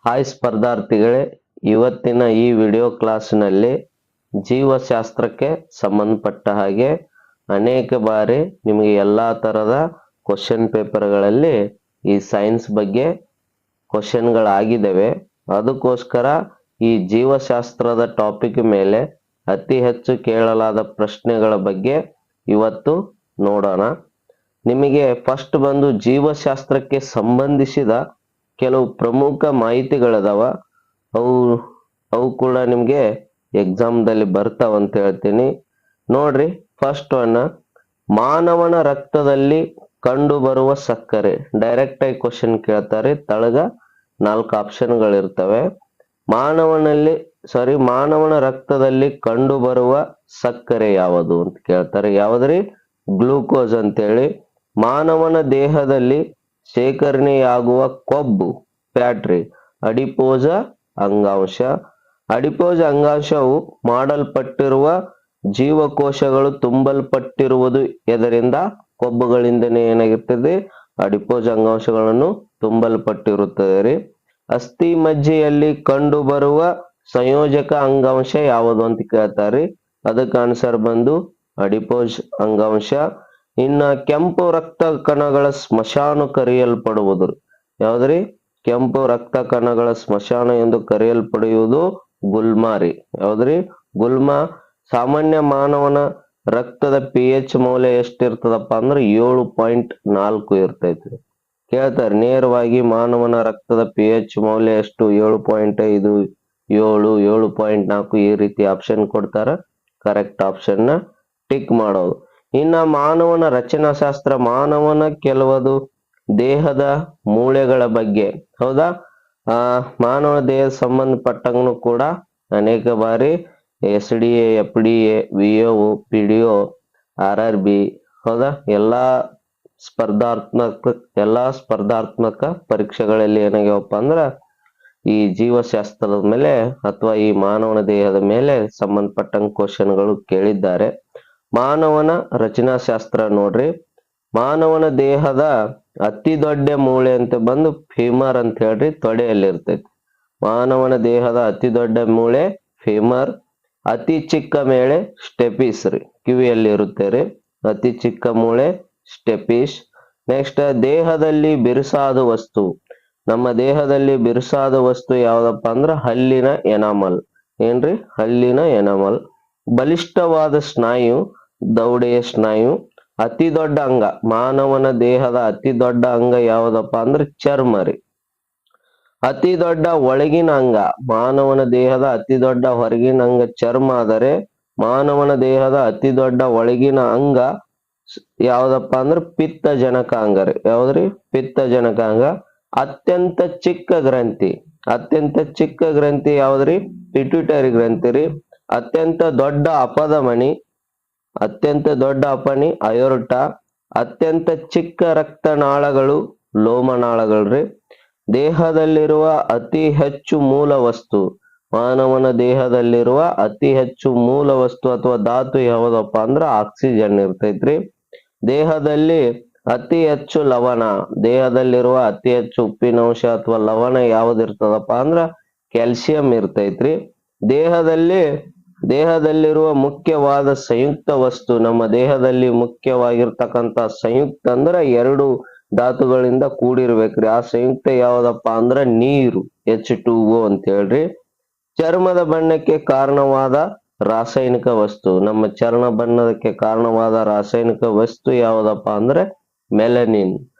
Hi ಸ್ಪರ್ಧಾರ್ಥಿಗಳೇ, ಇವತ್ತಿನ ಈ video ಕ್ಲಾಸ್ನಲ್ಲಿ ಜೀವಶಾಸ್ತ್ರಕ್ಕೆ ಸಂಬಂಧಪಟ್ಟ ಹಾಗೆ ಅನೇಕ ಬಾರಿ ನಿಮಗೆ ಎಲ್ಲ ಥರದ ಕ್ವಶನ್ ಪೇಪರ್ಗಳಲ್ಲಿ ಈ ಸೈನ್ಸ್ ಬಗ್ಗೆ ಕ್ವಶನ್ಗಳಾಗಿದ್ದಾವೆ. ಅದಕ್ಕೋಸ್ಕರ ಈ ಜೀವಶಾಸ್ತ್ರದ ಟಾಪಿಕ್ ಮೇಲೆ ಅತಿ ಹೆಚ್ಚು ಕೇಳಲಾದ ಪ್ರಶ್ನೆಗಳ ಬಗ್ಗೆ ಇವತ್ತು ನೋಡೋಣ. ನಿಮಗೆ ಫಸ್ಟ್ ಬಂದು ಜೀವಶಾಸ್ತ್ರಕ್ಕೆ ಸಂಬಂಧಿಸಿದ ಕೆಲವು ಪ್ರಮುಖ ಮಾಹಿತಿಗಳದಾವ. ಅವು ಕೂಡ ನಿಮಗೆ ಎಕ್ಸಾಮ್ದಲ್ಲಿ ಬರ್ತಾವಂತ ಹೇಳ್ತೀನಿ. ನೋಡ್ರಿ, ಫಸ್ಟ್ ಒನ್, ಮಾನವನ ರಕ್ತದಲ್ಲಿ ಕಂಡು ಬರುವ ಸಕ್ಕರೆ. ಡೈರೆಕ್ಟ್ ಆಗಿ ಕ್ವಶನ್ ಕೇಳ್ತಾರೆ. ತಳಗ 4 ಆಪ್ಷನ್ಗಳಿರ್ತವೆ. ಮಾನವನ ರಕ್ತದಲ್ಲಿ ಕಂಡು ಬರುವ ಸಕ್ಕರೆ ಯಾವುದು ಅಂತ ಕೇಳ್ತಾರೆ. ಯಾವ್ದ್ರಿ? ಗ್ಲೂಕೋಸ್ ಅಂತೇಳಿ. ಮಾನವನ ದೇಹದಲ್ಲಿ ಶೇಖರಣೆಯಾಗುವ ಕೊಬ್ಬು, ಫ್ಯಾಟ್ರಿ. ಅಡಿಪೋಜ ಅಂಗಾಂಶ. ಅಡಿಪೋಜ ಅಂಗಾಂಶವು ಮಾಡಲ್ಪಟ್ಟಿರುವ ಜೀವಕೋಶಗಳು ತುಂಬಲ್ಪಟ್ಟಿರುವುದು ಎದರಿಂದ? ಕೊಬ್ಬುಗಳಿಂದನೇ ಏನಾಗಿರ್ತದೆ? ಅಡಿಪೋಜ ಅಂಗಾಂಶಗಳನ್ನು ತುಂಬಲ್ಪಟ್ಟಿರುತ್ತದೆ ರೀ. ಅಸ್ಥಿ ಮಜ್ಜೆಯಲ್ಲಿ ಕಂಡು ಬರುವ ಸಂಯೋಜಕ ಅಂಗಾಂಶ ಯಾವುದು ಅಂತ ಕೇಳ್ತಾರೆ. ಅದಕ್ಕೆ ಆನ್ಸರ್ ಬಂದು ಅಡಿಪೋಜ್ ಅಂಗಾಂಶ. ಇನ್ನ ಕೆಂಪು ರಕ್ತ ಕಣಗಳ ಸ್ಮಶಾನ ಕರೆಯಲ್ಪಡುವುದು ಯಾವ್ದ್ರಿ? ಕೆಂಪು ರಕ್ತ ಕಣಗಳ ಸ್ಮಶಾನ ಎಂದು ಕರೆಯಲ್ಪಡುವುದು ಗುಲ್ಮಾರಿ. ಯಾವ್ದ್ರಿ? ಗುಲ್ಮಾ. ಸಾಮಾನ್ಯ ಮಾನವನ ರಕ್ತದ pH ಮೌಲ್ಯ ಎಷ್ಟಿರ್ತದಪ್ಪ ಅಂದ್ರೆ 7.4 ಇರ್ತೈತಿ. ಕೇಳ್ತಾರೆ ನೇರವಾಗಿ, ಮಾನವನ ರಕ್ತದ pH ಮೌಲ್ಯ ಎಷ್ಟು? 7.5, 7, 7.4 ಈ ರೀತಿ ಆಪ್ಷನ್ ಕೊಡ್ತಾರ. ಕರೆಕ್ಟ್ ಆಪ್ಷನ್ ನ ಟಿಕ್ ಮಾಡೋದು. ಇನ್ನ ಮಾನವನ ರಚನಾ ಶಾಸ್ತ್ರ. ಮಾನವನ ಕೆಲವದು ದೇಹದ ಮೂಳೆಗಳ ಬಗ್ಗೆ. ಹೌದಾ? ಮಾನವ ದೇಹದ ಸಂಬಂಧಪಟ್ಟಂಗೂ ಕೂಡ ಅನೇಕ ಬಾರಿ SDA, FDA, VO, PDO, RRB, ಹೌದಾ, ಎಲ್ಲಾ ಸ್ಪರ್ಧಾತ್ಮಕ ಪರೀಕ್ಷೆಗಳಲ್ಲಿ ಏನಾಗ್ಯಾವಪ್ಪ ಅಂದ್ರ ಈ ಜೀವಶಾಸ್ತ್ರದ ಮೇಲೆ ಅಥವಾ ಈ ಮಾನವನ ದೇಹದ ಮೇಲೆ ಸಂಬಂಧಪಟ್ಟಂಗ ಕ್ವಶನ್ಗಳು ಕೇಳಿದ್ದಾರೆ. ಮಾನವನ ರಚನಾಶಾಸ್ತ್ರ ನೋಡ್ರಿ. ಮಾನವನ ದೇಹದ ಅತಿ ದೊಡ್ಡ ಮೂಳೆ ಅಂತ ಬಂದು ಫೀಮರ್ ಅಂತ ಹೇಳ್ರಿ, ತೊಡೆಯಲ್ಲಿ ಇರ್ತೈತಿ. ಮಾನವನ ದೇಹದ ಅತಿ ದೊಡ್ಡ ಮೂಳೆ ಫೀಮರ್. ಅತಿ ಚಿಕ್ಕ ಮೂಳೆ ಸ್ಟೆಪಿಸ್ ರೀ, ಕಿವಿಯಲ್ಲಿ ಇರುತ್ತೆ ರೀ. ಅತಿ ಚಿಕ್ಕ ಮೂಳೆ ಸ್ಟೆಪಿಸ್. ನೆಕ್ಸ್ಟ್, ದೇಹದಲ್ಲಿ ಬಿರುಸಾದ ವಸ್ತು. ನಮ್ಮ ದೇಹದಲ್ಲಿ ಬಿರುಸಾದ ವಸ್ತು ಯಾವ್ದಪ್ಪ ಅಂದ್ರ ಹಲ್ಲಿನ ಎನಾಮಲ್. ಏನ್ರಿ? ಹಲ್ಲಿನ ಎನಾಮಲ್. ಬಲಿಷ್ಠವಾದ ಸ್ನಾಯು ದೌಡೆಯ ಸ್ನಾಯು. ಅತಿ ದೊಡ್ಡ ಅಂಗ. ಮಾನವನ ದೇಹದ ಅತಿ ದೊಡ್ಡ ಅಂಗ ಯಾವ್ದಪ್ಪ ಅಂದ್ರೆ ಚರ್ಮ ರೀ. ಅತಿ ದೊಡ್ಡ ಒಳಗಿನ ಅಂಗ. ಮಾನವನ ದೇಹದ ಅತಿ ದೊಡ್ಡ ಹೊರಗಿನ ಅಂಗ ಚರ್ಮ ಆದರೆ ಮಾನವನ ದೇಹದ ಅತಿ ದೊಡ್ಡ ಒಳಗಿನ ಅಂಗ ಯಾವ್ದಪ್ಪ ಅಂದ್ರೆ ಪಿತ್ತಜನಕಾಂಗ ರೀ. ಯಾವ್ದ್ರಿ? ಪಿತ್ತಜನಕಾಂಗ. ಅತ್ಯಂತ ಚಿಕ್ಕ ಗ್ರಂಥಿ. ಅತ್ಯಂತ ಚಿಕ್ಕ ಗ್ರಂಥಿ ಯಾವ್ದ್ರಿ? ಪಿಟ್ಯೂಟರಿ ಗ್ರಂಥಿ ರೀ. ಅತ್ಯಂತ ದೊಡ್ಡ ಅಪಧಮನಿ. ಅತ್ಯಂತ ದೊಡ್ಡ ಅಪನಿ ಅಯೋರ್ಟ. ಅತ್ಯಂತ ಚಿಕ್ಕ ರಕ್ತನಾಳಗಳು ಲೋಮನಾಳಗಳ್ರಿ. ದೇಹದಲ್ಲಿರುವ ಅತಿ ಹೆಚ್ಚು ಮೂಲ ವಸ್ತು. ಮಾನವನ ದೇಹದಲ್ಲಿರುವ ಅತಿ ಹೆಚ್ಚು ಮೂಲ ವಸ್ತು ಅಥವಾ ಧಾತು ಯಾವ್ದಪ್ಪ ಅಂದ್ರ ಆಕ್ಸಿಜನ್ ಇರ್ತೈತ್ರಿ. ದೇಹದಲ್ಲಿ ಅತಿ ಹೆಚ್ಚು ಲವಣ. ದೇಹದಲ್ಲಿರುವ ಅತಿ ಹೆಚ್ಚು ಉಪ್ಪಿನಂಶ ಅಥವಾ ಲವಣ ಯಾವ್ದಿರ್ತದಪ್ಪ ಅಂದ್ರ ಕ್ಯಾಲ್ಸಿಯಂ ಇರ್ತೈತ್ರಿ. ದೇಹದಲ್ಲಿರುವ ಮುಖ್ಯವಾದ ಸಂಯುಕ್ತ ವಸ್ತು. ನಮ್ಮ ದೇಹದಲ್ಲಿ ಮುಖ್ಯವಾಗಿರ್ತಕ್ಕಂಥ ಸಂಯುಕ್ತ ಅಂದ್ರ 2 ಧಾತುಗಳಿಂದ ಕೂಡಿರ್ಬೇಕ್ರಿ. ಆ ಸಂಯುಕ್ತ ಯಾವ್ದಪ್ಪ ಅಂದ್ರ ನೀರು, H2O ಅಂತ ಹೇಳ್ರಿ. ಚರ್ಮದ ಬಣ್ಣಕ್ಕೆ ಕಾರಣವಾದ ರಾಸಾಯನಿಕ ವಸ್ತು. ನಮ್ಮ ಚರ್ಮ ಬಣ್ಣಕ್ಕೆ ಕಾರಣವಾದ ರಾಸಾಯನಿಕ ವಸ್ತು ಯಾವ್ದಪ್ಪ ಅಂದ್ರೆ ಮೆಲನಿನ್.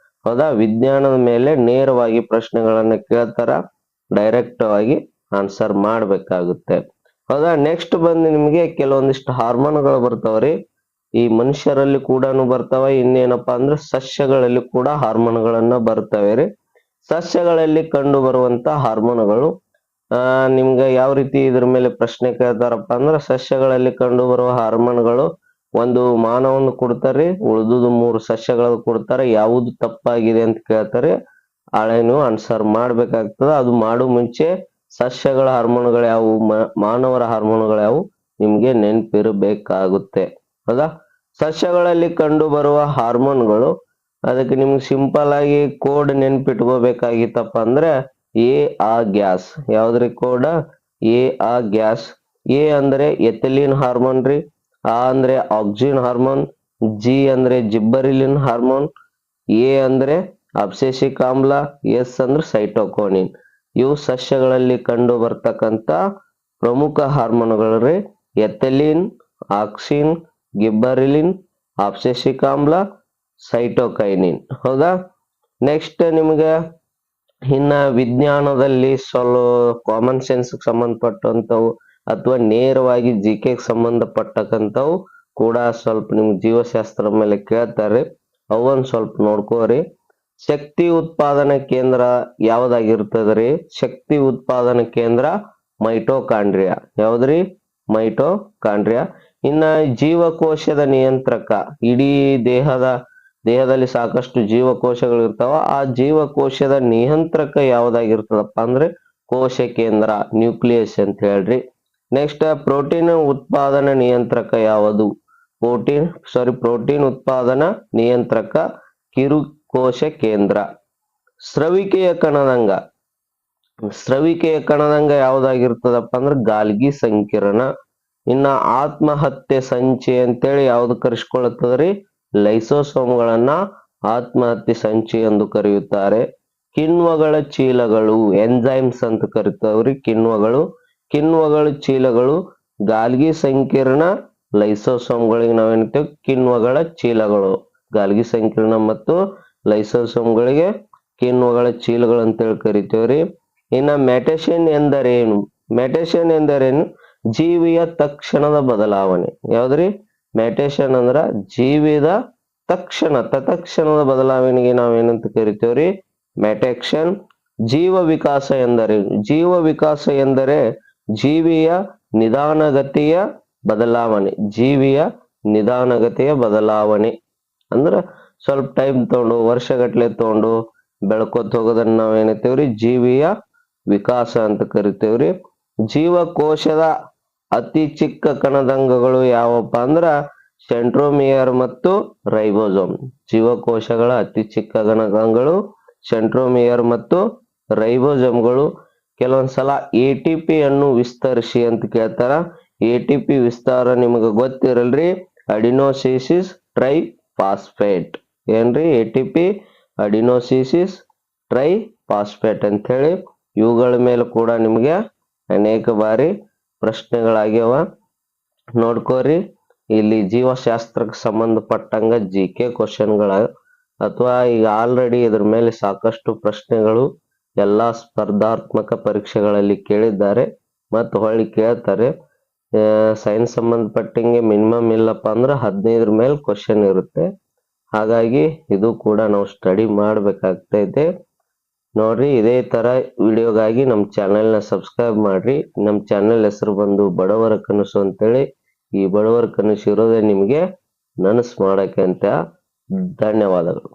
ಹೌದಾ? ವಿಜ್ಞಾನದ ಮೇಲೆ ನೇರವಾಗಿ ಪ್ರಶ್ನೆಗಳನ್ನ ಕೇಳ್ತಾರ. ಡೈರೆಕ್ಟ್ ಆಗಿ ಆನ್ಸರ್ ಮಾಡ್ಬೇಕಾಗುತ್ತೆ. ಹೌದಾ? ನೆಕ್ಸ್ಟ್ ಬಂದು ನಿಮ್ಗೆ ಕೆಲವೊಂದಿಷ್ಟು ಹಾರ್ಮೋನ್ಗಳು ಬರ್ತಾವ್ರಿ. ಈ ಮನುಷ್ಯರಲ್ಲಿ ಕೂಡ ಬರ್ತಾವ. ಇನ್ನೇನಪ್ಪಾ ಅಂದ್ರೆ ಸಸ್ಯಗಳಲ್ಲಿ ಕೂಡ ಹಾರ್ಮೋನ್ಗಳನ್ನ ಬರ್ತವೆ ರೀ. ಸಸ್ಯಗಳಲ್ಲಿ ಕಂಡು ಬರುವಂತ ಹಾರ್ಮೋನ್ಗಳು ನಿಮ್ಗೆ ಯಾವ ರೀತಿ ಇದ್ರ ಮೇಲೆ ಪ್ರಶ್ನೆ ಕೇಳ್ತಾರಪ್ಪ ಅಂದ್ರೆ, ಸಸ್ಯಗಳಲ್ಲಿ ಕಂಡು ಬರುವ ಹಾರ್ಮೋನ್ಗಳು ಒಂದು ಮಾನವನ್ನ ಕೊಡ್ತಾರೆ, ಉಳಿದುದು 3 ಸಸ್ಯಗಳು ಕೊಡ್ತಾರೆ. ಯಾವುದು ತಪ್ಪಾಗಿದೆ ಅಂತ ಕೇಳ್ತಾರೆ. ನೀವು ಆನ್ಸರ್ ಮಾಡ್ಬೇಕಾಗ್ತದ. ಅದು ಮಾಡೋ ಮುಂಚೆ ಸಸ್ಯಗಳ ಹಾರ್ಮೋನ್ಗಳು ಯಾವುವು, ಮಾನವರ ಹಾರ್ಮೋನ್ಗಳು ಯಾವುವು ನಿಮ್ಗೆ ನೆನಪಿರಬೇಕಾಗುತ್ತೆ. ಹೌದಾ? ಸಸ್ಯಗಳಲ್ಲಿ ಕಂಡು ಬರುವ ಹಾರ್ಮೋನ್ಗಳು, ಅದಕ್ಕೆ ನಿಮ್ಗೆ ಸಿಂಪಲ್ ಆಗಿ ಕೋಡ್ ನೆನ್ಪಿಟ್ಕೋಬೇಕಾಗಿತ್ತಪ್ಪ ಅಂದ್ರೆ ಎ ಆ ಗ್ಯಾಸ್ ಯಾವ್ದ್ರಿ ಕೋಡ ಎ ಆ ಗ್ಯಾಸ್. ಎ ಅಂದ್ರೆ ಎಥಿಲಿನ್ ಹಾರ್ಮೋನ್ ರೀ, ಆ ಅಂದ್ರೆ ಆಕ್ಸಿನ್ ಹಾರ್ಮೋನ್, ಜಿ ಅಂದ್ರೆ ಜಿಬ್ಬರಿಲಿನ್ ಹಾರ್ಮೋನ್, ಎ ಅಂದ್ರೆ ಅಬ್ಸೆಸಿಕ್ ಆಮ್ಲ, ಎಸ್ ಅಂದ್ರೆ ಸೈಟೋಕೋನಿನ್. ಇವು ಸಸ್ಯಗಳಲ್ಲಿ ಕಂಡು ಬರ್ತಕ್ಕಂತ ಪ್ರಮುಖ ಹಾರ್ಮೋನ್ಗಳು ಎಥಿಲಿನ್, ಆಕ್ಸಿನ್, ಗಿಬ್ಬರಿಲಿನ್, ಅಬ್ಸೆಸಿಕ್ ಆಮ್ಲ, ಸೈಟೋಕೈನಿನ್. ಹೌದಾ. ನೆಕ್ಸ್ಟ್ ನಿಮ್ಗೆ ಇನ್ನ ವಿಜ್ಞಾನದಲ್ಲಿ ಕಾಮನ್ ಸೆನ್ಸ್ ಸಂಬಂಧಪಟ್ಟಂತವು ಅಥವಾ ನೇರವಾಗಿ ಜಿಕೆ ಸಂಬಂಧಪಟ್ಟಕ್ಕಂಥವು ಕೂಡ ಸ್ವಲ್ಪ ನಿಮ್ಗೆ ಜೀವಶಾಸ್ತ್ರ ಮೇಲೆ ಕೇಳ್ತಾರೆ, ಅವನ್ ಸ್ವಲ್ಪ ನೋಡ್ಕೋರಿ. ಶಕ್ತಿ ಉತ್ಪಾದನಾ ಕೇಂದ್ರ ಯಾವ್ದಾಗಿರ್ತದ್ರಿ? ಶಕ್ತಿ ಉತ್ಪಾದನಾ ಕೇಂದ್ರ ಮೈಟೋಕಾಂಡ್ರಿಯಾ. ಯಾವ್ದ್ರಿ? ಮೈಟೋಕಾಂಡ್ರಿಯಾ. ಇನ್ನ ಜೀವಕೋಶದ ನಿಯಂತ್ರಕ, ಇಡೀ ದೇಹದಲ್ಲಿ ಸಾಕಷ್ಟು ಜೀವಕೋಶಗಳು ಇರ್ತಾವ, ಆ ಜೀವಕೋಶದ ನಿಯಂತ್ರಕ ಯಾವ್ದಾಗಿರ್ತದಪ್ಪ ಅಂದ್ರೆ ಕೋಶ ಕೇಂದ್ರ, ನ್ಯೂಕ್ಲಿಯಸ್ ಅಂತ ಹೇಳ್ರಿ. ನೆಕ್ಸ್ಟ್ ಪ್ರೋಟೀನ್ ಉತ್ಪಾದನಾ ನಿಯಂತ್ರಕ ಯಾವುದು? ಪ್ರೋಟೀನ್ ಉತ್ಪಾದನಾ ನಿಯಂತ್ರಕ ಕಿರುಕೋಶ ಕೇಂದ್ರ. ಸ್ರವಿಕೆಯ ಕಣದಂಗ ಯಾವ್ದಾಗಿರ್ತದಪ್ಪ ಅಂದ್ರೆ ಗಾಲ್ಗಿ ಸಂಕೀರ್ಣ. ಇನ್ನ ಆತ್ಮಹತ್ಯೆ ಸಂಚಿ ಅಂತೇಳಿ ಯಾವ್ದು ಕರೆಸ್ಕೊಳ್ಳುತ್ತದ್ರಿ? ಲೈಸೋಸೋಮ್ಗಳನ್ನ ಆತ್ಮಹತ್ಯೆ ಸಂಚಿ ಎಂದು ಕರೆಯುತ್ತಾರೆ. ಕಿಣ್ವಗಳ ಚೀಲಗಳು, ಎಂಜೈಮ್ಸ್ ಅಂತ ಕರಿತಾವ್ರಿ. ಕಿಣ್ವಗಳ ಚೀಲಗಳು ಗಾಲ್ಗಿ ಸಂಕೀರ್ಣ, ಲೈಸೋಸೋಮ್ಗಳಿಗೆ ನಾವೇನ್ತೀವಿ? ಕಿಣ್ವಗಳ ಚೀಲಗಳು. ಗಾಲ್ಗಿ ಸಂಕೀರ್ಣ ಮತ್ತು ಲೈಸೋಸೋಮ್ಗಳಿಗೆ ಕಿಣ್ವಗಳ ಚೀಲಗಳು ಅಂತೇಳಿ ಕರಿತೇವ್ರಿ. ಇನ್ನ ಮೆಟೇಷನ್ ಎಂದರೇನು? ಜೀವಿಯ ತಕ್ಷಣದ ಬದಲಾವಣೆ. ಯಾವ್ದ್ರಿ? ಮೆಟೇಷನ್ ಅಂದ್ರ ಜೀವಿದ ತತ್ಕ್ಷಣದ ಬದಲಾವಣೆಗೆ ನಾವೇನಂತ ಕರಿತೇವ್ರಿ? ಮೆಟೇಕ್ಷನ್. ಜೀವ ವಿಕಾಸ ಎಂದರೇನು? ಜೀವ ವಿಕಾಸ ಎಂದರೆ ಜೀವಿಯ ನಿಧಾನಗತಿಯ ಬದಲಾವಣೆ. ಅಂದ್ರ ಸ್ವಲ್ಪ ಟೈಮ್ ತಗೊಂಡು, ವರ್ಷಗಟ್ಲೆ ತಗೊಂಡು ಬೆಳ್ಕೊತ ಹೋಗೋದನ್ನ ನಾವೇನಂತೇವ್ರಿ? ಜೀವಿಯ ವಿಕಾಸ ಅಂತ ಕರಿತೇವ್ರಿ. ಜೀವಕೋಶದ ಅತಿ ಚಿಕ್ಕ ಕಣದಂಗಗಳು ಯಾವಪ್ಪ ಅಂದ್ರ ಸೆಂಟ್ರೋಮಿಯರ್ ಮತ್ತು ರೈಬೋಸೋಮ್. ಜೀವಕೋಶಗಳ ಅತಿ ಚಿಕ್ಕ ಕಣದಂಗಗಳು ಸೆಂಟ್ರೋಮಿಯರ್ ಮತ್ತು ರೈಬೋಸೋಮ್ಗಳು. ಕೆಲವೊಂದ್ಸಲ ATP ಅನ್ನು ವಿಸ್ತರಿಸಿ ಅಂತ ಕೇಳ್ತಾರ. ATP ವಿಸ್ತಾರ ನಿಮಗೆ ಗೊತ್ತಿರಲ್ರಿ? ಅಡಿನೋಸಿಸ್ ಟ್ರೈಫಾಸ್ಫೇಟ್. ಏನ್ರಿ? ATP ಅಡಿನೋಸಿಸ್ ಟ್ರೈಫಾಸ್ಫೇಟ್ ಅಂತ ಹೇಳಿ. ಇವುಗಳ ಮೇಲೆ ಕೂಡ ನಿಮ್ಗೆ ಅನೇಕ ಬಾರಿ ಪ್ರಶ್ನೆಗಳಾಗ್ಯಾವ, ನೋಡ್ಕೋರಿ. ಇಲ್ಲಿ ಜೀವಶಾಸ್ತ್ರಕ್ಕೆ ಸಂಬಂಧಪಟ್ಟಂಗ GK ಕ್ವಶನ್ಗಳ ಅಥವಾ ಈಗ ಆಲ್ರೆಡಿ ಇದ್ರ ಮೇಲೆ ಸಾಕಷ್ಟು ಪ್ರಶ್ನೆಗಳು ಎಲ್ಲಾ ಸ್ಪರ್ಧಾತ್ಮಕ ಪರೀಕ್ಷೆಗಳಲ್ಲಿ ಕೇಳಿದ್ದಾರೆ ಮತ್ತು ಹೊಳ್ಳಿ ಕೇಳ್ತಾರೆ. ಸೈನ್ಸ್ ಸಂಬಂಧಪಟ್ಟಂಗೆ ಮಿನಿಮಮ್ ಇಲ್ಲಪ್ಪ ಅಂದ್ರೆ 15 ಮೇಲೆ ಕ್ವಶನ್ ಇರುತ್ತೆ. ಹಾಗಾಗಿ ಇದು ಕೂಡ ನಾವು ಸ್ಟಡಿ ಮಾಡ್ಬೇಕಾಗ್ತೈತೆ. ನೋಡ್ರಿ, ಇದೇ ತರ ವಿಡಿಯೋಗಾಗಿ ನಮ್ಮ ಚಾನೆಲ್ನ ಸಬ್ಸ್ಕ್ರೈಬ್ ಮಾಡ್ರಿ. ನಮ್ಮ ಚಾನೆಲ್ ಹೆಸರು ಬಂದು ಬಡವರ ಕನಸು ಅಂತೇಳಿ. ಈ ಬಡವರ ಕನಸು ಇರೋದೇ ನಿಮಗೆ ನನಸು ಮಾಡಕ್ಕೆ ಅಂತ. ಧನ್ಯವಾದಗಳು.